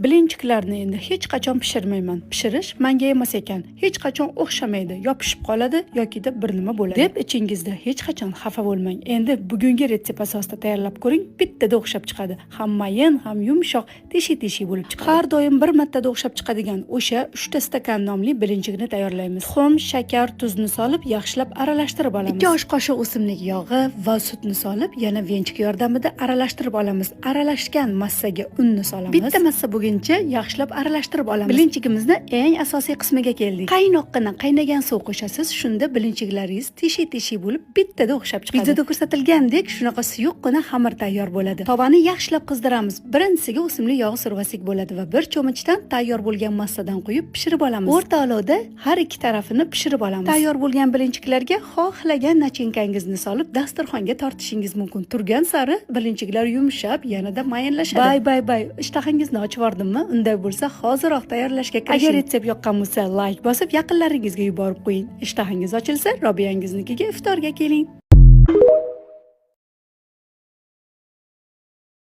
Bilinchiklarni endi hech qachon pishirmayman. Pishirish menga emas ekan. Hech qachon o'xshamaydi. Yopishib qoladi yokida bir nima bo'ladi deb ichingizda hech qachon xafa bo'lmang. Endi bugungi retsept asosida tayyorlab ko'ring, bittada o'xshab chiqadi. Ham mayin, ham yumshoq, teshi bo'lib chiqadi. Har doim bir martada o'xshab chiqadigan o'sha 3 ta stakan nomli bilinchikni tayyorlaymiz. Tuxum, shakar, tuzni solib yaxshilab aralashtirib olamiz. 2 osh qoshiq o'simlik yog'i va sutni solib, yana venchik yordamida aralashtirib olamiz. Aralashgan massaga unni solamiz. Bitta massa bo'lguncha yaxshilab aralashtirib olamiz. Bilinchigimizni eng asosiy qismiga keldik. Qaynoqqina qaynagan suv qo'shasiz, shunda bilinchiklaringiz teshi bo'lib bittada o'xshab chiqadi. Videoda ko'rsatilgandek shunaqa suyuqqina xamir tayyor bo'ladi. Tovani yaxshilab qizdiramiz. Birinchisiga o'simlik yog'i survasak bo'ladi va bir cho'michdan tayyor bo'lgan massadan quyib pishirib olamiz. O'rta olovda har ikki tarafini pishirib olamiz. Tayyor bo'lgan bilinchiklarga xohlagan nachinkangizni solib dasturxonga tortishingiz mumkin. Turgan sari bilinchiklar yumshab, yanada mayinlashadi. Bay. Ishtahangizni ochib yubordimmi? Unday bo'lsa, hoziroq tayyorlashga kirishing. Agar retsept yoqqan bo'lsa, like bosib, yaqinlaringizga yuborib qo'ying. Ishtahangiz ochilsa, Robiyangiznikiga iftorga keling.